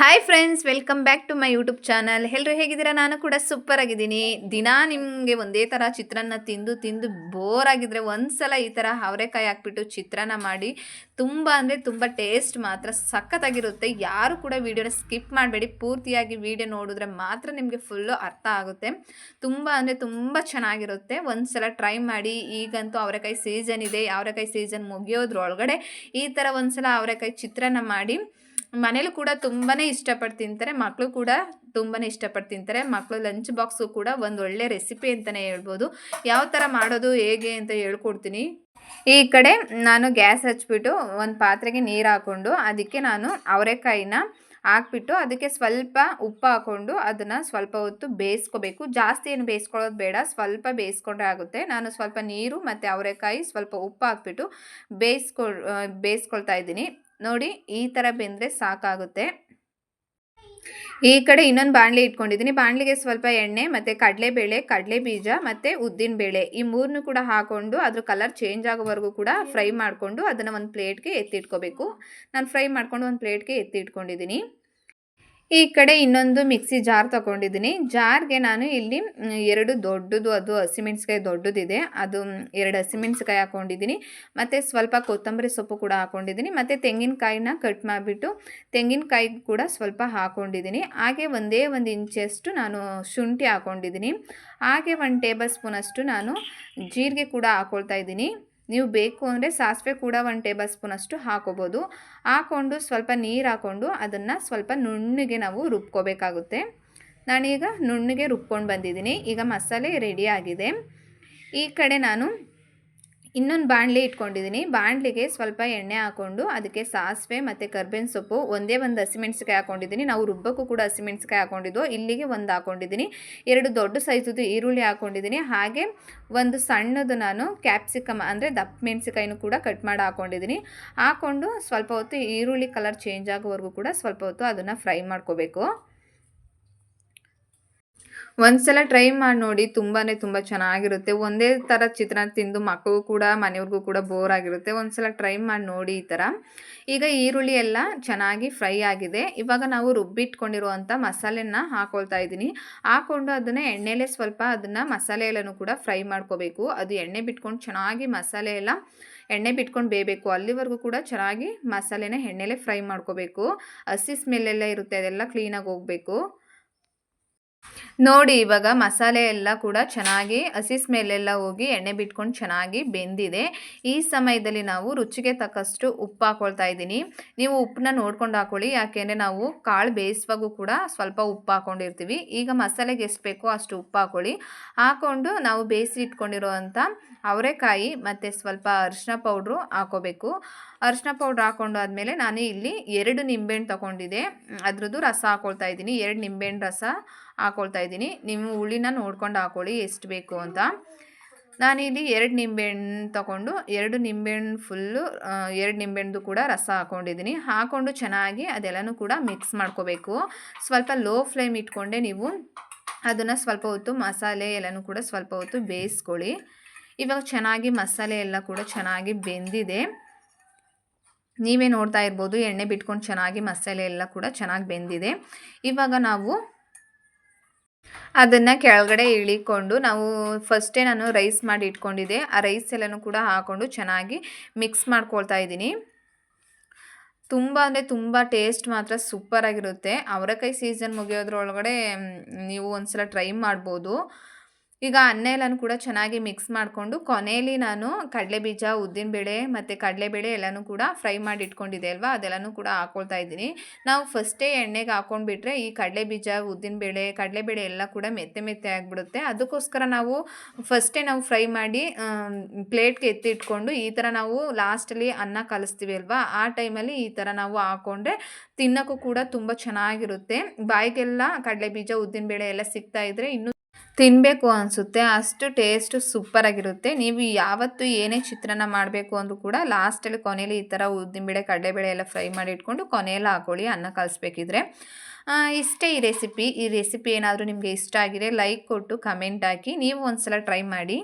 Hi friends, welcome back to my YouTube channel. ಎಲ್ಲರೂ ಹೇಗಿದ್ದೀರಾ? ನಾನು ಕೂಡ ಸೂಪರ್ ಆಗಿದ್ದೀನಿ. ದಿನ ನಿಮಗೆ ಒಂದೇ ಥರ ಚಿತ್ರಾನ್ನ ತಿಂದು ತಿಂದು ಬೋರ್ ಆಗಿದ್ರೆ ಒಂದ್ಸಲ ಈ ಥರ ಅವರೆಕಾಯಿ ಹಾಕ್ಬಿಟ್ಟು ಚಿತ್ರಾನ್ನ ಮಾಡಿ. ತುಂಬ ಅಂದರೆ ತುಂಬ ಟೇಸ್ಟ್ ಮಾತ್ರ ಸಖತ್ತಾಗಿರುತ್ತೆ. ಯಾರು ಕೂಡ ವಿಡಿಯೋನ ಸ್ಕಿಪ್ ಮಾಡಬೇಡಿ, ಪೂರ್ತಿಯಾಗಿ ವಿಡಿಯೋ ನೋಡಿದ್ರೆ ಮಾತ್ರ ನಿಮಗೆ ಫುಲ್ಲು ಅರ್ಥ ಆಗುತ್ತೆ. ತುಂಬ ಅಂದರೆ ತುಂಬ ಚೆನ್ನಾಗಿರುತ್ತೆ. ಒಂದ್ಸಲ ಟ್ರೈ ಮಾಡಿ. ಈಗಂತೂ ಅವರೆಕಾಯಿ ಸೀಸನ್ ಇದೆ. ಅವರೆಕಾಯಿ ಸೀಸನ್ ಮುಗಿಯೋದ್ರೊಳಗಡೆ ಈ ಥರ ಒಂದ್ಸಲ ಅವರೆಕಾಯಿ ಚಿತ್ರಾನ್ನ ಮಾಡಿ. ಮನೇಲೂ ಕೂಡ ತುಂಬಾ ಇಷ್ಟಪಟ್ಟು ತಿಂತಾರೆ, ಮಕ್ಕಳು ಕೂಡ ತುಂಬಾ ಇಷ್ಟಪಟ್ಟು ತಿಂತಾರೆ. ಮಕ್ಕಳು ಲಂಚ್ ಬಾಕ್ಸು ಕೂಡ ಒಂದು ಒಳ್ಳೆ ರೆಸಿಪಿ ಅಂತಲೇ ಹೇಳ್ಬೋದು. ಯಾವ ಥರ ಮಾಡೋದು ಹೇಗೆ ಅಂತ ಹೇಳ್ಕೊಡ್ತೀನಿ. ಈ ಕಡೆ ನಾನು ಗ್ಯಾಸ್ ಹಚ್ಬಿಟ್ಟು ಒಂದು ಪಾತ್ರೆಗೆ ನೀರು ಹಾಕ್ಕೊಂಡು ಅದಕ್ಕೆ ನಾನು ಅವರೆಕಾಯಿನ ಹಾಕ್ಬಿಟ್ಟು ಅದಕ್ಕೆ ಸ್ವಲ್ಪ ಉಪ್ಪು ಹಾಕ್ಕೊಂಡು ಅದನ್ನು ಸ್ವಲ್ಪ ಹೊತ್ತು ಬೇಯಿಸ್ಕೋಬೇಕು. ಜಾಸ್ತಿ ಏನು ಬೇಯಿಸ್ಕೊಳ್ಳೋದು ಬೇಡ, ಸ್ವಲ್ಪ ಬೇಯಿಸ್ಕೊಂಡ್ರೆ ಆಗುತ್ತೆ. ನಾನು ಸ್ವಲ್ಪ ನೀರು ಮತ್ತು ಅವರೆಕಾಯಿ ಸ್ವಲ್ಪ ಉಪ್ಪು ಹಾಕ್ಬಿಟ್ಟು ಬೇಯಿಸ್ಕೊಳ್ತಾ ಇದ್ದೀನಿ. ನೋಡಿ, ಈ ಥರ ಬೆಂದರೆ ಸಾಕಾಗುತ್ತೆ. ಈ ಕಡೆ ಇನ್ನೊಂದು ಬಾಣಲಿ ಇಟ್ಕೊಂಡಿದ್ದೀನಿ. ಬಾಣಲಿಗೆ ಸ್ವಲ್ಪ ಎಣ್ಣೆ ಮತ್ತು ಕಡಲೆಬೇಳೆ, ಕಡಲೆ ಬೀಜ ಮತ್ತು ಉದ್ದಿನ ಬೇಳೆ ಈ ಮೂರನ್ನು ಕೂಡ ಹಾಕ್ಕೊಂಡು ಅದ್ರ ಕಲರ್ ಚೇಂಜ್ ಆಗೋವರೆಗೂ ಕೂಡ ಫ್ರೈ ಮಾಡಿಕೊಂಡು ಅದನ್ನು ಒಂದು ಪ್ಲೇಟ್ಗೆ ಎತ್ತಿಟ್ಕೋಬೇಕು. ನಾನು ಫ್ರೈ ಮಾಡ್ಕೊಂಡು ಒಂದು ಪ್ಲೇಟ್ಗೆ ಎತ್ತಿಟ್ಕೊಂಡಿದ್ದೀನಿ. ಈ ಕಡೆ ಇನ್ನೊಂದು ಮಿಕ್ಸಿ ಜಾರ್ ತೊಗೊಂಡಿದ್ದೀನಿ. ಜಾರ್ಗೆ ನಾನು ಇಲ್ಲಿ 2 ದೊಡ್ಡದು, ಅದು ಹಸಿಮೆಣ್ಸಿಕಾಯಿ ದೊಡ್ಡದಿದೆ, ಅದು 2 ಹಸಿಮೆಣ್ಸಿಕಾಯಿ ಹಾಕ್ಕೊಂಡಿದ್ದೀನಿ. ಮತ್ತು ಸ್ವಲ್ಪ ಕೊತ್ತಂಬರಿ ಸೊಪ್ಪು ಕೂಡ ಹಾಕ್ಕೊಂಡಿದ್ದೀನಿ. ಮತ್ತು ತೆಂಗಿನಕಾಯಿನ ಕಟ್ ಮಾಡಿಬಿಟ್ಟು ತೆಂಗಿನಕಾಯಿ ಕೂಡ ಸ್ವಲ್ಪ ಹಾಕ್ಕೊಂಡಿದ್ದೀನಿ. ಹಾಗೆ ಒಂದೇ 1 ಇಂಚಷ್ಟು ನಾನು ಶುಂಠಿ ಹಾಕ್ಕೊಂಡಿದ್ದೀನಿ. ಹಾಗೆ 1 ಟೇಬಲ್ ಸ್ಪೂನಷ್ಟು ನಾನು ಜೀರಿಗೆ ಕೂಡ ಹಾಕ್ಕೊಳ್ತಾ ಇದ್ದೀನಿ. ನೀವು ಬೇಕು ಅಂದರೆ ಸಾಸಿವೆ ಕೂಡ 1 ಟೇಬಲ್ ಸ್ಪೂನಷ್ಟು ಹಾಕೋಬೋದು. ಹಾಕ್ಕೊಂಡು ಸ್ವಲ್ಪ ನೀರು ಹಾಕ್ಕೊಂಡು ಅದನ್ನು ಸ್ವಲ್ಪ ನುಣ್ಣಗೆ ನಾವು ರುಬ್ಕೋಬೇಕಾಗುತ್ತೆ. ನಾನೀಗ ನುಣ್ಣಗೆ ರುಬ್ಕೊಂಡು ಬಂದಿದ್ದೀನಿ. ಈಗ ಮಸಾಲೆ ರೆಡಿ ಆಗಿದೆ. ಈ ಕಡೆ ನಾನು ಇನ್ನೊಂದು ಬಾಣಲಿ ಇಟ್ಕೊಂಡಿದ್ದೀನಿ. ಬಾಣಲಿಗೆ ಸ್ವಲ್ಪ ಎಣ್ಣೆ ಹಾಕ್ಕೊಂಡು ಅದಕ್ಕೆ ಸಾಸಿವೆ ಮತ್ತು ಕರ್ಬೇವಿನ ಸೊಪ್ಪು, ಒಂದೇ 1 ಹಸಿಮೆಣ್ಸಿಕಾಯಿ ಹಾಕ್ಕೊಂಡಿದ್ದೀನಿ. ನಾವು ರುಬ್ಬಕ್ಕೂ ಕೂಡ ಹಸಿಮೆಣ್ಸಿಕಾಯಿ ಹಾಕ್ಕೊಂಡಿದ್ದು, ಇಲ್ಲಿಗೆ 1 ಹಾಕ್ಕೊಂಡಿದ್ದೀನಿ. 2 ದೊಡ್ಡ ಸೈಜದು ಈರುಳ್ಳಿ ಹಾಕ್ಕೊಂಡಿದ್ದೀನಿ. ಹಾಗೆ ಒಂದು ಸಣ್ಣದು ನಾನು ಕ್ಯಾಪ್ಸಿಕಮ್ ಅಂದರೆ ದಪ್ಪ ಮೆಣಸಿಕಾಯಿನೂ ಕೂಡ ಕಟ್ ಮಾಡಿ ಹಾಕ್ಕೊಂಡಿದ್ದೀನಿ. ಹಾಕ್ಕೊಂಡು ಸ್ವಲ್ಪ ಹೊತ್ತು ಈರುಳ್ಳಿ ಕಲರ್ ಚೇಂಜ್ ಆಗೋವರೆಗೂ ಕೂಡ ಸ್ವಲ್ಪ ಹೊತ್ತು ಅದನ್ನು ಫ್ರೈ ಮಾಡ್ಕೋಬೇಕು. ಒಂದ್ಸಲ ಟ್ರೈ ಮಾಡಿ ನೋಡಿ, ತುಂಬ ಚೆನ್ನಾಗಿರುತ್ತೆ. ಒಂದೇ ಥರ ಚಿತ್ರಾನ್ನ ತಿಂದು ಮಕ್ಕಳು ಕೂಡ ಮನೆಯವ್ರಿಗೂ ಕೂಡ ಬೋರ್ ಆಗಿರುತ್ತೆ. ಒಂದ್ಸಲ ಟ್ರೈ ಮಾಡಿ ನೋಡಿ ಈ ಥರ. ಈಗ ಈರುಳ್ಳಿ ಎಲ್ಲ ಚೆನ್ನಾಗಿ ಫ್ರೈ ಆಗಿದೆ. ಇವಾಗ ನಾವು ರುಬ್ಬಿಟ್ಕೊಂಡಿರುವಂಥ ಮಸಾಲೆನ ಹಾಕ್ಕೊಳ್ತಾ ಇದ್ದೀನಿ. ಹಾಕ್ಕೊಂಡು ಅದನ್ನು ಎಣ್ಣೆಲೇ ಸ್ವಲ್ಪ ಅದನ್ನು ಮಸಾಲೆ ಎಲ್ಲನೂ ಕೂಡ ಫ್ರೈ ಮಾಡ್ಕೋಬೇಕು. ಅದು ಎಣ್ಣೆ ಬಿಟ್ಕೊಂಡು ಚೆನ್ನಾಗಿ ಮಸಾಲೆ ಎಲ್ಲ ಎಣ್ಣೆ ಬಿಟ್ಕೊಂಡು ಬೇಯಬೇಕು. ಅಲ್ಲಿವರೆಗೂ ಕೂಡ ಚೆನ್ನಾಗಿ ಮಸಾಲೆನ ಎಣ್ಣೆಲೇ ಫ್ರೈ ಮಾಡ್ಕೋಬೇಕು. ಹಸಿ ಸ್ಮೆಲ್ಲೆಲ್ಲ ಇರುತ್ತೆ, ಅದೆಲ್ಲ ಕ್ಲೀನಾಗಿ ಹೋಗಬೇಕು. ನೋಡಿ, ಇವಾಗ ಮಸಾಲೆ ಎಲ್ಲ ಕೂಡ ಚೆನ್ನಾಗಿ ಹಸಿ ಸ್ಮೆಲ್ಲೆಲ್ಲ ಹೋಗಿ ಎಣ್ಣೆ ಬಿಟ್ಕೊಂಡು ಚೆನ್ನಾಗಿ ಬೆಂದಿದೆ. ಈ ಸಮಯದಲ್ಲಿ ನಾವು ರುಚಿಗೆ ತಕ್ಕಷ್ಟು ಉಪ್ಪು ಹಾಕ್ಕೊಳ್ತಾ ಇದ್ದೀನಿ. ನೀವು ಉಪ್ಪನ್ನ ನೋಡ್ಕೊಂಡು ಹಾಕ್ಕೊಳ್ಳಿ, ಯಾಕೆಂದರೆ ನಾವು ಕಾಳು ಬೇಯಿಸುವಾಗೂ ಕೂಡ ಸ್ವಲ್ಪ ಉಪ್ಪು ಹಾಕ್ಕೊಂಡಿರ್ತೀವಿ. ಈಗ ಮಸಾಲೆಗೆ ಎಷ್ಟು ಬೇಕೋ ಅಷ್ಟು ಉಪ್ಪು ಹಾಕ್ಕೊಳ್ಳಿ. ಹಾಕ್ಕೊಂಡು ನಾವು ಬೇಯಿಸಿ ಇಟ್ಕೊಂಡಿರೋವಂಥ ಅವರೆಕಾಯಿ ಮತ್ತು ಸ್ವಲ್ಪ ಅರಿಶಿನ ಪೌಡ್ರು ಹಾಕ್ಕೋಬೇಕು. ಅರಿಶಿನ ಪೌಡ್ರ್ ಹಾಕ್ಕೊಂಡು ಆದಮೇಲೆ ನಾನು ಇಲ್ಲಿ 2 ನಿಂಬೆಹಣ್ಣು ತೊಗೊಂಡಿದ್ದೆ, ಅದ್ರದ್ದು ರಸ ಹಾಕ್ಕೊಳ್ತಾ ಇದ್ದೀನಿ. 2 ನಿಂಬೆಹಣ್ಣು ರಸ ಹಾಕ್ಕೊಳ್ತಾ ಇದ್ದೀನಿ. ನೀವು ಹುಳಿನ ನೋಡ್ಕೊಂಡು ಹಾಕ್ಕೊಳ್ಳಿ ಎಷ್ಟು ಬೇಕು ಅಂತ. ನಾನಿಲ್ಲಿ 2 ನಿಂಬೆಹಣ್ಣು ತೊಗೊಂಡು 2 ನಿಂಬೆಹಣ್ಣು ಫುಲ್ಲು 2 ನಿಂಬೆಹಣ್ಣು ಕೂಡ ರಸ ಹಾಕ್ಕೊಂಡಿದ್ದೀನಿ. ಹಾಕ್ಕೊಂಡು ಚೆನ್ನಾಗಿ ಅದೆಲ್ಲನೂ ಕೂಡ ಮಿಕ್ಸ್ ಮಾಡ್ಕೋಬೇಕು. ಸ್ವಲ್ಪ ಲೋ ಫ್ಲೇಮ್ ಇಟ್ಕೊಂಡೆ ನೀವು ಅದನ್ನು ಸ್ವಲ್ಪ ಹೊತ್ತು ಮಸಾಲೆ ಎಲ್ಲನೂ ಕೂಡ ಸ್ವಲ್ಪ ಹೊತ್ತು ಬೇಯಿಸ್ಕೊಳ್ಳಿ. ಇವಾಗ ಚೆನ್ನಾಗಿ ಮಸಾಲೆ ಎಲ್ಲ ಕೂಡ ಚೆನ್ನಾಗಿ ಬೆಂದಿದೆ. ನೀವೇ ನೋಡ್ತಾ ಇರ್ಬೋದು, ಎಣ್ಣೆ ಬಿಟ್ಕೊಂಡು ಚೆನ್ನಾಗಿ ಮಸಾಲೆ ಎಲ್ಲ ಕೂಡ ಚೆನ್ನಾಗಿ ಬೆಂದಿದೆ. ಇವಾಗ ನಾವು ಅದನ್ನು ಕೆಳಗಡೆ ಇಳಿಕೊಂಡು ನಾವು ಫಸ್ಟೇ ನಾನು ರೈಸ್ ಮಾಡಿ ಇಟ್ಕೊಂಡಿದ್ದೆ, ಆ ರೈಸ್ ಎಲ್ಲನೂ ಕೂಡ ಹಾಕ್ಕೊಂಡು ಚೆನ್ನಾಗಿ ಮಿಕ್ಸ್ ಮಾಡ್ಕೊಳ್ತಾ ಇದ್ದೀನಿ. ತುಂಬ ಅಂದರೆ ತುಂಬ ಟೇಸ್ಟ್ ಮಾತ್ರ ಸೂಪರಾಗಿರುತ್ತೆ. ಅವರೆಕಾಯಿ ಸೀಸನ್ ಮುಗಿಯೋದ್ರೊಳಗಡೆ ನೀವು ಒಂದ್ಸಲ ಟ್ರೈ ಮಾಡ್ಬೋದು. ಈಗ ಅನ್ನ ಎಲ್ಲನೂ ಕೂಡ ಚೆನ್ನಾಗಿ ಮಿಕ್ಸ್ ಮಾಡಿಕೊಂಡು ಕೊನೆಯಲ್ಲಿ ನಾನು ಕಡಲೆಬೀಜ, ಉದ್ದಿನಬೇಳೆ ಮತ್ತು ಕಡಲೆಬೇಳೆ ಎಲ್ಲನೂ ಕೂಡ ಫ್ರೈ ಮಾಡಿ ಇಟ್ಕೊಂಡಿದ್ದೆ ಅಲ್ವಾ, ಅದೆಲ್ಲನೂ ಕೂಡ ಹಾಕ್ಕೊಳ್ತಾ ಇದ್ದೀನಿ. ನಾವು ಫಸ್ಟೇ ಎಣ್ಣೆಗೆ ಹಾಕ್ಕೊಂಡ್ಬಿಟ್ರೆ ಈ ಕಡಲೆಬೀಜ, ಉದ್ದಿನಬೇಳೆ, ಕಡಲೆಬೇಳೆ ಎಲ್ಲ ಕೂಡ ಮೆತ್ತೆ ಆಗಿಬಿಡುತ್ತೆ. ಅದಕ್ಕೋಸ್ಕರ ನಾವು ಫಸ್ಟೇ ನಾವು ಫ್ರೈ ಮಾಡಿ ಪ್ಲೇಟ್ಗೆ ಎತ್ತಿಟ್ಕೊಂಡು ಈ ಥರ ನಾವು ಲಾಸ್ಟಲ್ಲಿ ಅನ್ನ ಕಲಿಸ್ತೀವಿ ಅಲ್ವಾ, ಆ ಟೈಮಲ್ಲಿ ಈ ಥರ ನಾವು ಹಾಕ್ಕೊಂಡ್ರೆ ತಿನ್ನೋಕ್ಕೂ ಕೂಡ ತುಂಬ ಚೆನ್ನಾಗಿರುತ್ತೆ. ಬಾಯಿಗೆಲ್ಲ ಕಡಲೆಬೀಜ, ಉದ್ದಿನಬೇಳೆ ಎಲ್ಲ ಸಿಗ್ತಾ ಇದ್ದರೆ ಇನ್ನೂ ತಿನ್ನಬೇಕು ಅನಿಸುತ್ತೆ. ಅಷ್ಟು ಟೇಸ್ಟು ಸೂಪರಾಗಿರುತ್ತೆ. ನೀವು ಯಾವತ್ತು ಏನೇ ಚಿತ್ರಾನ್ನ ಮಾಡಬೇಕು ಅಂದರೂ ಕೂಡ ಲಾಸ್ಟಲ್ಲಿ ಕೊನೆಯಲ್ಲಿ ಈ ಥರ ಉದ್ದಿನಬೇಳೆ, ಕಡಲೆಬೇಳೆ ಎಲ್ಲ ಫ್ರೈ ಮಾಡಿ ಇಟ್ಕೊಂಡು ಕೊನೆಯಲ್ಲಿ ಹಾಕ್ಕೊಳ್ಳಿ ಅನ್ನ ಕಲಿಸ್ಬೇಕಿದ್ರೆ. ಇಷ್ಟೇ ಈ ರೆಸಿಪಿ ಏನಾದರೂ ನಿಮಗೆ ಇಷ್ಟ ಆಗಿದೆ ಲೈಕ್ ಕೊಟ್ಟು ಕಮೆಂಟ್ ಹಾಕಿ. ನೀವು ಒಂದ್ಸಲ ಟ್ರೈ ಮಾಡಿ.